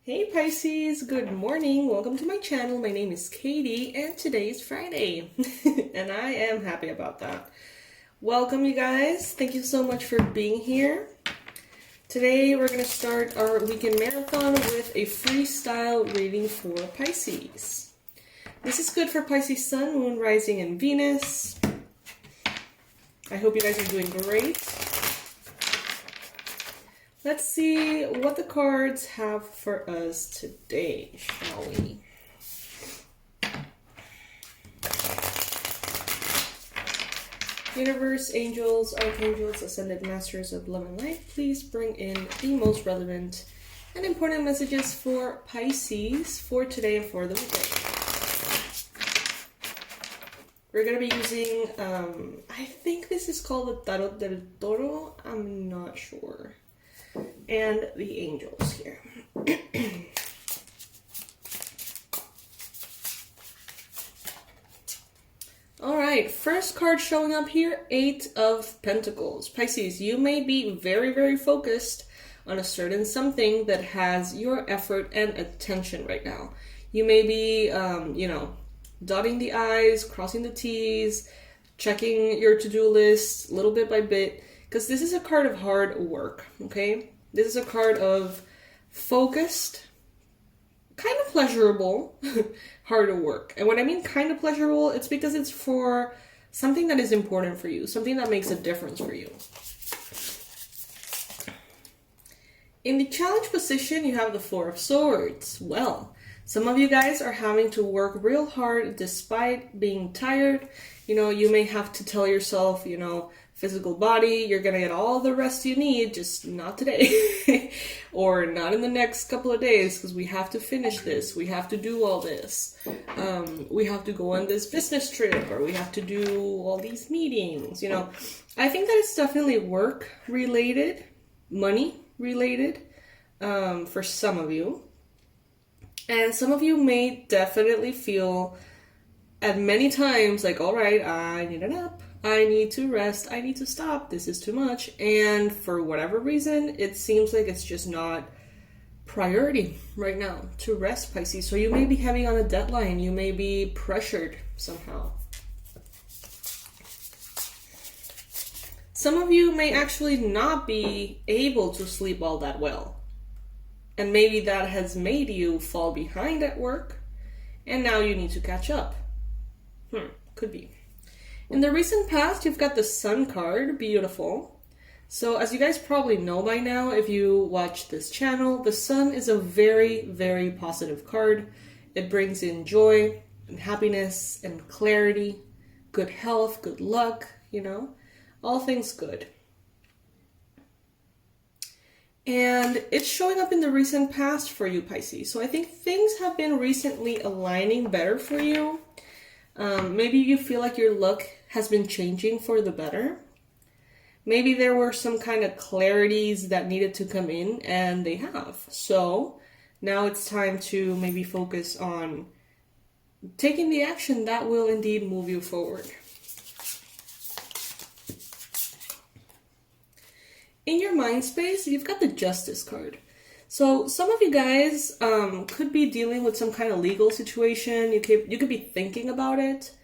Hey Pisces, good morning. Welcome to my channel. My name is Katie and today is Friday and I am happy about that. Welcome you guys. Thank you so much for being here. Today we're going to start our weekend marathon with a freestyle reading for Pisces. This is good for Pisces Sun, Moon, Rising, and Venus. I hope you guys are doing great. Let's see what the cards have for us today, shall we? Universe, angels, archangels, ascended masters of love and light, please bring in the most relevant and important messages for Pisces for today and for the weekend. We're going to be using, I think this is called the Tarot del Toro, I'm not sure. And the angels here. Alright, first card showing up here, 8 of Pentacles. Pisces, you may be very, very focused on a certain something that has your effort and attention right now. You may be, dotting the I's, crossing the T's, checking your to-do list little bit by bit. Because this is a card of hard work, okay? This is a card of focused, kind of pleasurable, hard work. And when I mean kind of pleasurable, it's because it's for something that is important for you, something that makes a difference for you. In the challenge position, you have the Four of Swords. Well, some of you guys are having to work real hard despite being tired. You may have to tell yourself, physical body, you're gonna get all the rest you need, just not today or not in the next couple of days, because we have to finish this, we have to do all this, we have to go on this business trip, or we have to do all these meetings. I think that it's definitely work related, money related, for some of you, and some of you may definitely feel at many times like, all right, I need a nap, I need to rest, I need to stop, this is too much. And for whatever reason, it seems like it's just not priority right now to rest, Pisces. So you may be having on a deadline, you may be pressured somehow. Some of you may actually not be able to sleep all that well. And maybe that has made you fall behind at work, and now you need to catch up. Could be. In the recent past, you've got the Sun card, beautiful. So as you guys probably know by now, if you watch this channel, the Sun is a very, very positive card. It brings in joy and happiness and clarity, good health, good luck, all things good. And it's showing up in the recent past for you, Pisces. So I think things have been recently aligning better for you. Maybe you feel like your luck has been changing for the better. Maybe there were some kind of clarities that needed to come in, and they have. So now it's time to maybe focus on taking the action that will indeed move you forward. In your mind space, you've got the Justice card. So some of you guys could be dealing with some kind of legal situation. You could be thinking about it.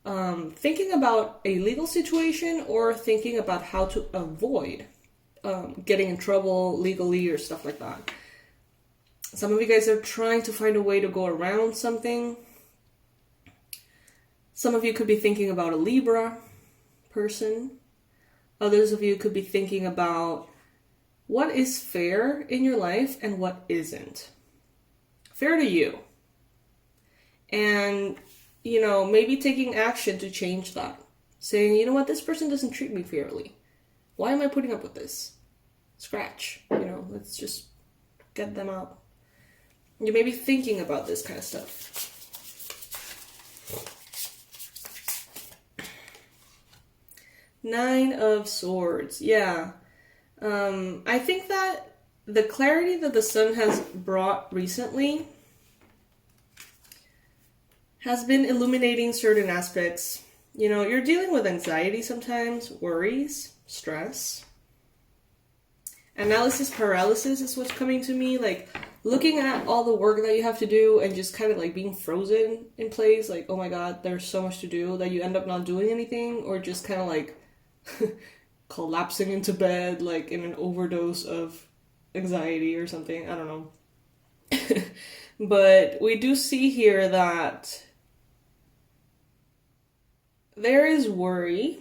Thinking about a legal situation, or thinking about how to avoid getting in trouble legally or stuff like that. Some of you guys are trying to find a way to go around something. Some of you could be thinking about a Libra person. Others of you could be thinking about what is fair in your life and what isn't. Fair to you. And, maybe taking action to change that. Saying, you know what, this person doesn't treat me fairly. Why am I putting up with this? Scratch. Let's just get them out. You may be thinking about this kind of stuff. Nine of Swords. Yeah. I think that the clarity that the Sun has brought recently has been illuminating certain aspects. You're dealing with anxiety sometimes, worries, stress. Analysis paralysis is what's coming to me. Like, looking at all the work that you have to do and just kind of like being frozen in place, like, oh my god, there's so much to do, that you end up not doing anything, or just kind of like collapsing into bed like in an overdose of anxiety or something. I don't know. But we do see here that there is worry.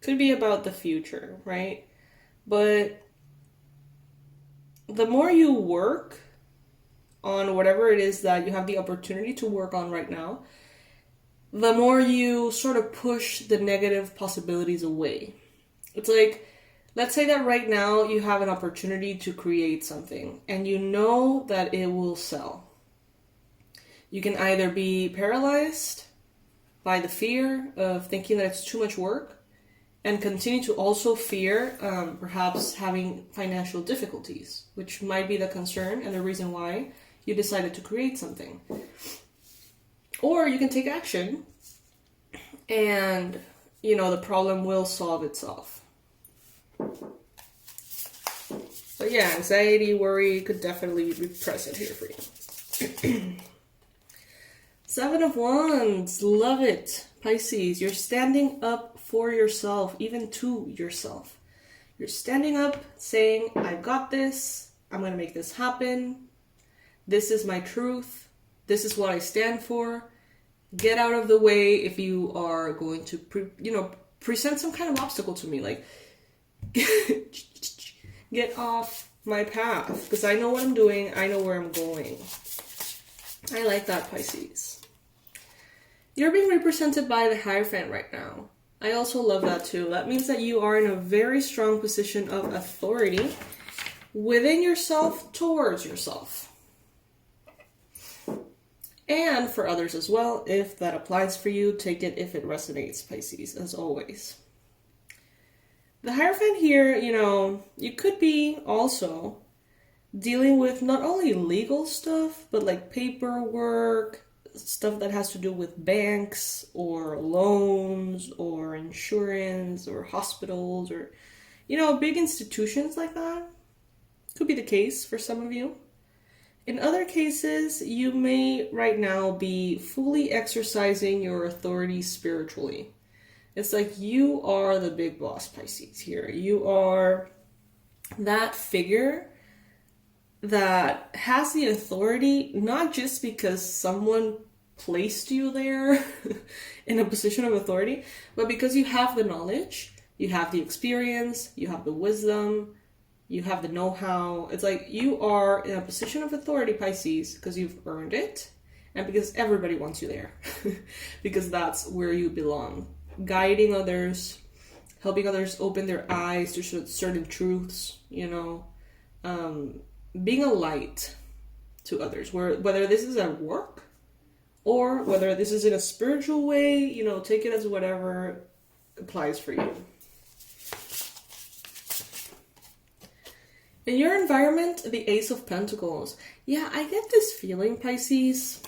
Could be about the future, right? But the more you work on whatever it is that you have the opportunity to work on right now, the more you sort of push the negative possibilities away. It's like, let's say that right now you have an opportunity to create something and you know that it will sell. You can either be paralyzed by the fear of thinking that it's too much work, and continue to also fear perhaps having financial difficulties, which might be the concern and the reason why you decided to create something. Or you can take action and, you know, the problem will solve itself. But yeah, anxiety, worry could definitely be present here for you. Seven of Wands, love it. Pisces, you're standing up for yourself, even to yourself. You're standing up saying, I got this, I'm going to make this happen, this is my truth, this is what I stand for. Get out of the way if you are going to, present some kind of obstacle to me, like, get off my path, because I know what I'm doing, I know where I'm going. I like that, Pisces. You're being represented by the Hierophant right now. I also love that too. That means that you are in a very strong position of authority within yourself, towards yourself. And for others as well, if that applies for you, take it if it resonates, Pisces, as always. The Hierophant here, you could be also dealing with not only legal stuff, but like paperwork, stuff that has to do with banks or loans or insurance or hospitals or, big institutions like that. Could be the case for some of you. In other cases, you may right now be fully exercising your authority spiritually. It's like you are the big boss, Pisces, here. You are that figure that has the authority, not just because someone placed you there in a position of authority, but because you have the knowledge, you have the experience, you have the wisdom, you have the know-how. It's like you are in a position of authority, Pisces, because you've earned it, and because everybody wants you there, because that's where you belong. Guiding others, helping others open their eyes to certain truths, being a light to others, whether this is at work or whether this is in a spiritual way, take it as whatever applies for you. In your environment, the Ace of Pentacles. Yeah, I get this feeling, Pisces.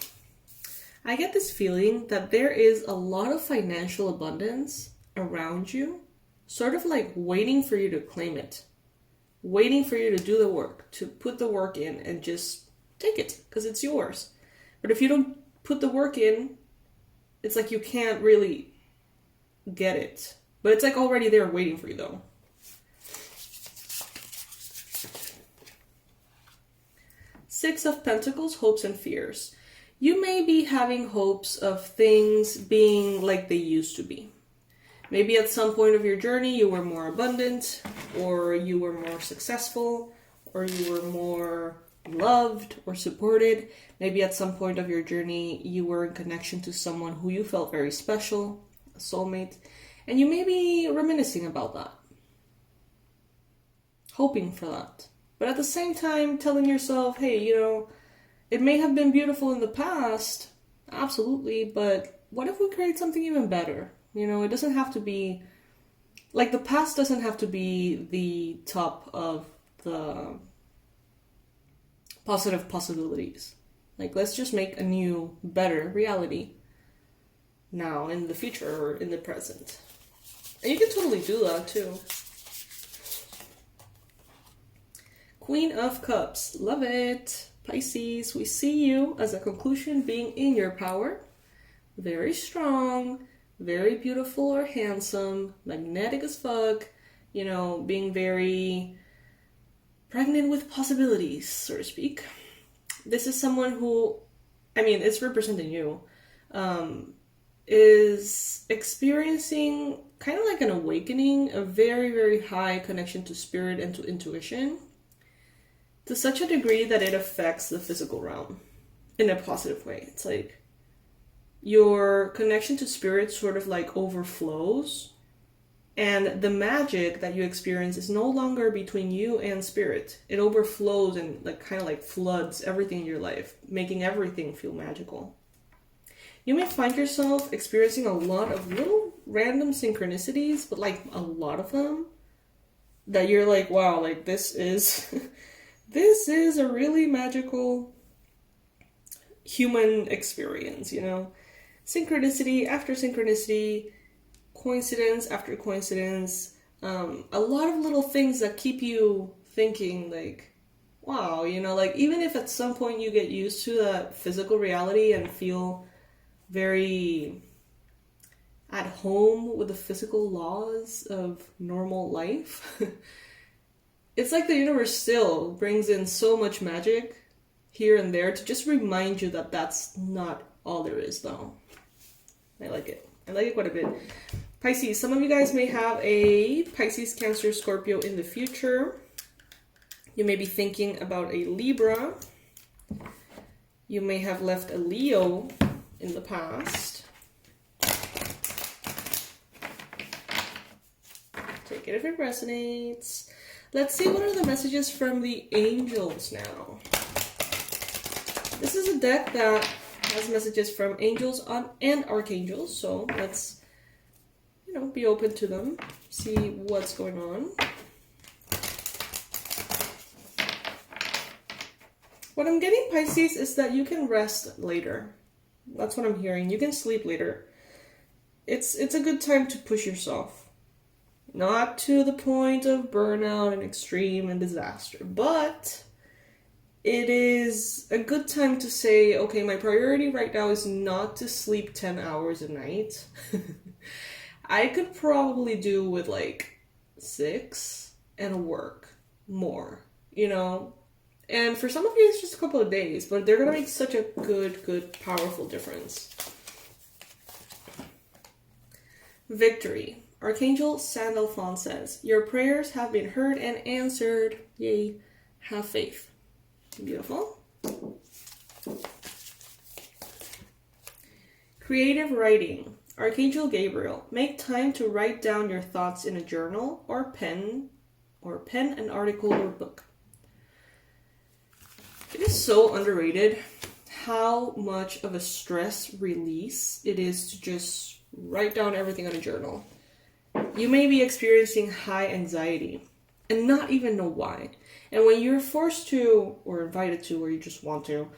I get this feeling that there is a lot of financial abundance around you, sort of like waiting for you to claim it. Waiting for you to do the work, to put the work in and just take it, because it's yours. But if you don't put the work in, it's like you can't really get it. But it's like already there waiting for you, though. Six of Pentacles, hopes and fears. You may be having hopes of things being like they used to be. Maybe at some point of your journey you were more abundant, or you were more successful, or you were more loved or supported. Maybe at some point of your journey you were in connection to someone who you felt very special, a soulmate, and you may be reminiscing about that. Hoping for that. But at the same time telling yourself, hey, it may have been beautiful in the past, absolutely, but what if we create something even better? It doesn't have to be, like, the past doesn't have to be the top of the positive possibilities. Like, let's just make a new, better reality now, in the future, or in the present. And you can totally do that, too. Queen of Cups. Love it. Pisces, we see you as a conclusion being in your power. Very strong, very beautiful or handsome, magnetic as fuck, you know, being very pregnant with possibilities, so to speak. This is someone who, I mean, it's representing you, is experiencing kind of like an awakening, a very, very high connection to spirit and to intuition, to such a degree that it affects the physical realm in a positive way. It's like your connection to spirit sort of like overflows, and the magic that you experience is no longer between you and spirit. It overflows and like kind of like floods everything in your life, making everything feel magical. You may find yourself experiencing a lot of little random synchronicities, but like a lot of them that you're like, wow, like this is this is a really magical human experience, you know? Synchronicity after synchronicity, coincidence after coincidence, a lot of little things that keep you thinking like, wow, you know, like even if at some point you get used to that physical reality and feel very at home with the physical laws of normal life, it's like the universe still brings in so much magic here and there to just remind you that that's not all there is, though. I like it. I like it quite a bit. Pisces, some of you guys may have a Pisces, Cancer, Scorpio in the future. You may be thinking about a Libra. You may have left a Leo in the past. Take it if it resonates. Let's see what are the messages from the angels now. This is a deck that has messages from angels and archangels, so let's, you know, be open to them, see what's going on. What I'm getting, Pisces, is that you can rest later. That's what I'm hearing. You can sleep later. It's a good time to push yourself. Not to the point of burnout and extreme and disaster, but it is a good time to say, okay, my priority right now is not to sleep 10 hours a night. I could probably do with like 6 and work more, you know? And for some of you, it's just a couple of days, but they're going to make such a good, powerful difference. Victory. Archangel Sandalphon says, your prayers have been heard and answered. Yay. Have faith. Beautiful. Creative writing. Archangel Gabriel, make time to write down your thoughts in a journal or pen an article or book. It is so underrated how much of a stress release it is to just write down everything on a journal. You may be experiencing high anxiety and not even know why. And when you're forced to, or invited to, or you just want to,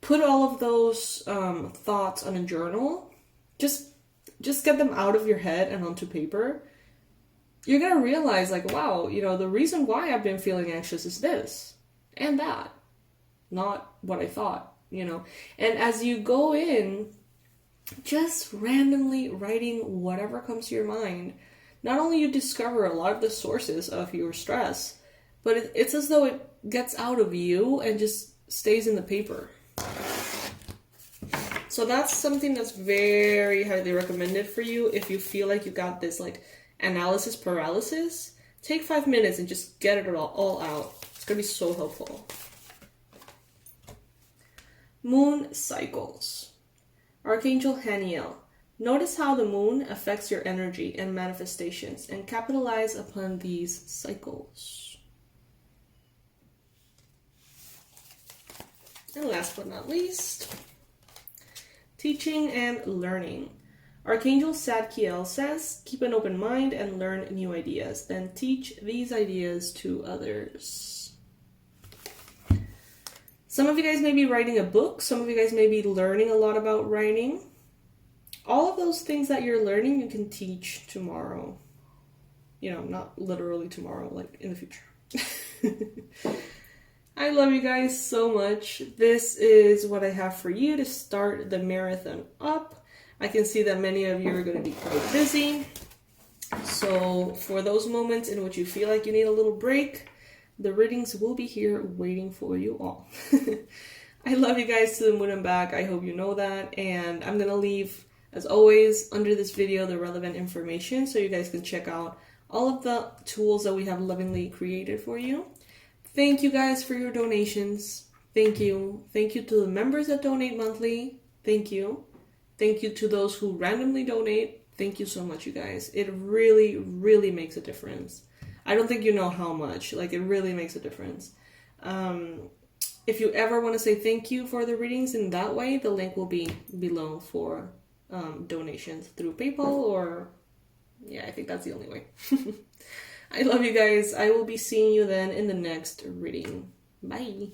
put all of those thoughts on a journal, just get them out of your head and onto paper, you're going to realize, like, wow, you know, the reason why I've been feeling anxious is this and that, not what I thought, you know. And as you go in, just randomly writing whatever comes to your mind, not only you discover a lot of the sources of your stress, but it's as though it gets out of you and just stays in the paper. So that's something that's very highly recommended for you if you feel like you got this like analysis paralysis. Take 5 minutes and just get it all out. It's going to be so helpful. Moon cycles. Archangel Haniel. Notice how the moon affects your energy and manifestations and capitalize upon these cycles. And last but not least, teaching and learning. Archangel Zadkiel says, keep an open mind and learn new ideas, then teach these ideas to others. Some of you guys may be writing a book. Some of you guys may be learning a lot about writing. All of those things that you're learning, you can teach tomorrow. You know, not literally tomorrow, like in the future. I love you guys so much. This is what I have for you to start the marathon up. I can see that many of you are going to be quite busy. So for those moments in which you feel like you need a little break, the readings will be here waiting for you all. I love you guys to the moon and back. I hope you know that. And I'm going to leave, as always, under this video the relevant information so you guys can check out all of the tools that we have lovingly created for you. Thank you guys for your donations. Thank you. Thank you to the members that donate monthly. Thank you. Thank you to those who randomly donate. Thank you so much, you guys. It really, really makes a difference. I don't think you know how much. Like, it really makes a difference. If you ever want to say thank you for the readings in that way, the link will be below for donations through PayPal or... yeah, I think that's the only way. I love you guys. I will be seeing you then in the next reading. Bye.